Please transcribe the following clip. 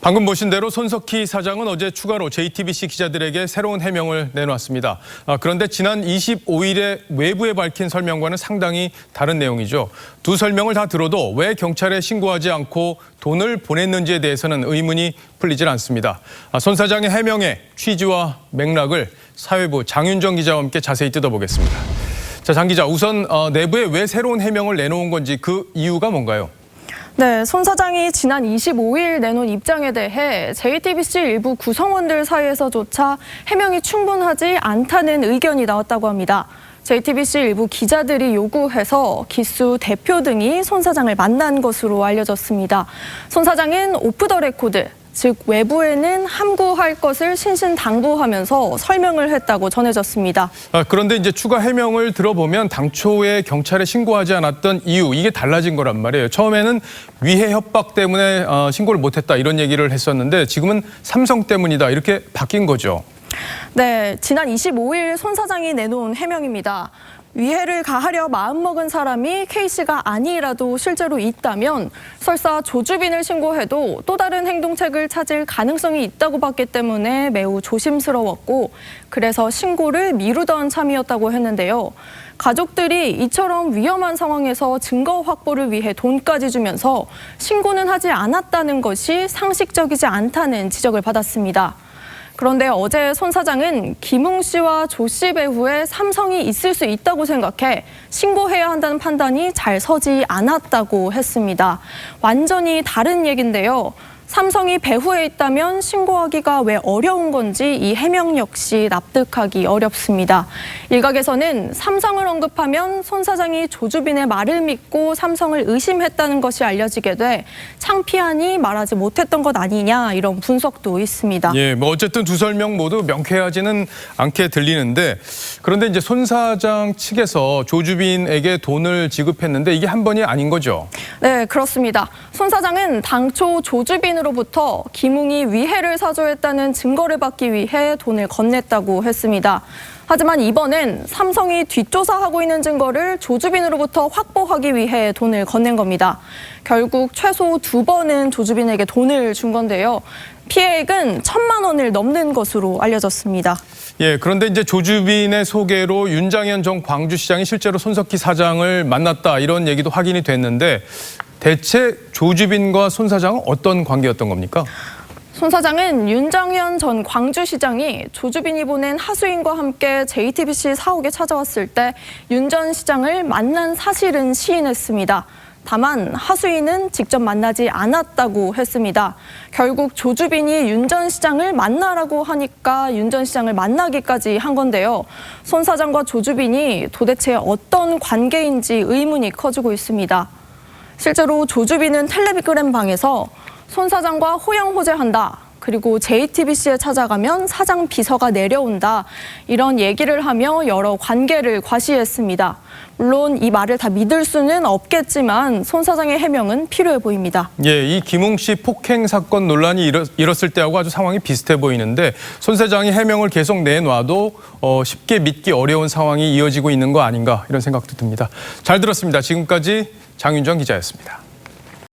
방금 보신 대로 손석희 사장은 어제 추가로 JTBC 기자들에게 새로운 해명을 내놓았습니다. 그런데 지난 25일에 외부에 밝힌 설명과는 상당히 다른 내용이죠. 두 설명을 다 들어도 왜 경찰에 신고하지 않고 돈을 보냈는지에 대해서는 의문이 풀리질 않습니다. 손 사장의 해명의 취지와 맥락을 사회부 장윤정 기자와 함께 자세히 뜯어보겠습니다. 자, 장 기자, 우선 내부에 왜 새로운 해명을 내놓은 건지 그 이유가 뭔가요? 네, 손 사장이 지난 25일 내놓은 입장에 대해 JTBC 일부 구성원들 사이에서조차 해명이 충분하지 않다는 의견이 나왔다고 합니다. JTBC 일부 기자들이 요구해서 기수 대표 등이 손 사장을 만난 것으로 알려졌습니다. 손 사장은 오프 더 레코드, 즉 외부에는 함구할 것을 신신당부하면서 설명을 했다고 전해졌습니다. 그런데 이제 추가 해명을 들어보면 당초에 경찰에 신고하지 않았던 이유, 이게 달라진 거란 말이에요. 처음에는 위해 협박 때문에 신고를 못했다 이런 얘기를 했었는데 지금은 삼성 때문이다 이렇게 바뀐 거죠. 네, 지난 25일 손 사장이 내놓은 해명입니다. 위해를 가하려 마음먹은 사람이 K씨가 아니라도 실제로 있다면 설사 조주빈을 신고해도 또 다른 행동책을 찾을 가능성이 있다고 봤기 때문에 매우 조심스러웠고 그래서 신고를 미루던 참이었다고 했는데요. 가족들이 이처럼 위험한 상황에서 증거 확보를 위해 돈까지 주면서 신고는 하지 않았다는 것이 상식적이지 않다는 지적을 받았습니다. 그런데 어제 손 사장은 김웅 씨와 조 씨 배후에 삼성이 있을 수 있다고 생각해 신고해야 한다는 판단이 잘 서지 않았다고 했습니다. 완전히 다른 얘긴데요. 삼성이 배후에 있다면 신고하기가 왜 어려운 건지 이 해명 역시 납득하기 어렵습니다. 일각에서는 삼성을 언급하면 손 사장이 조주빈의 말을 믿고 삼성을 의심했다는 것이 알려지게 돼 창피하니 말하지 못했던 것 아니냐 이런 분석도 있습니다. 예, 뭐 어쨌든 두 설명 모두 명쾌하지는 않게 들리는데 그런데 이제 손 사장 측에서 조주빈에게 돈을 지급했는데 이게 한 번이 아닌 거죠? 네, 그렇습니다. 손 사장은 당초 조주빈으로부터 김웅이 위해를 사주했다는 증거를 받기 위해 돈을 건넸다고 했습니다. 하지만 이번엔 삼성이 뒷조사하고 있는 증거를 조주빈으로부터 확보하기 위해 돈을 건넨 겁니다. 결국 최소 2번은 조주빈에게 돈을 준 건데요. 피해액은 1,000만 원을 넘는 것으로 알려졌습니다. 예, 그런데 이제 조주빈의 소개로 윤장현 전 광주시장이 실제로 손석희 사장을 만났다 이런 얘기도 확인이 됐는데 대체 조주빈과 손 사장은 어떤 관계였던 겁니까? 손 사장은 윤장현 전 광주시장이 조주빈이 보낸 하수인과 함께 JTBC 사옥에 찾아왔을 때 윤 전 시장을 만난 사실은 시인했습니다. 다만 하수인은 직접 만나지 않았다고 했습니다. 결국 조주빈이 윤 전 시장을 만나라고 하니까 윤 전 시장을 만나기까지 한 건데요. 손 사장과 조주빈이 도대체 어떤 관계인지 의문이 커지고 있습니다. 실제로 조주빈은 텔레비그램 방에서 손 사장과 호영호재한다. 그리고 JTBC에 찾아가면 사장 비서가 내려온다. 이런 얘기를 하며 여러 관계를 과시했습니다. 물론 이 말을 다 믿을 수는 없겠지만 손 사장의 해명은 필요해 보입니다. 예, 이 김웅 씨 폭행 사건 논란이 일었을 때하고 아주 상황이 비슷해 보이는데 손 사장이 해명을 계속 내놔도 쉽게 믿기 어려운 상황이 이어지고 있는 거 아닌가 이런 생각도 듭니다. 잘 들었습니다. 지금까지 장윤정 기자였습니다.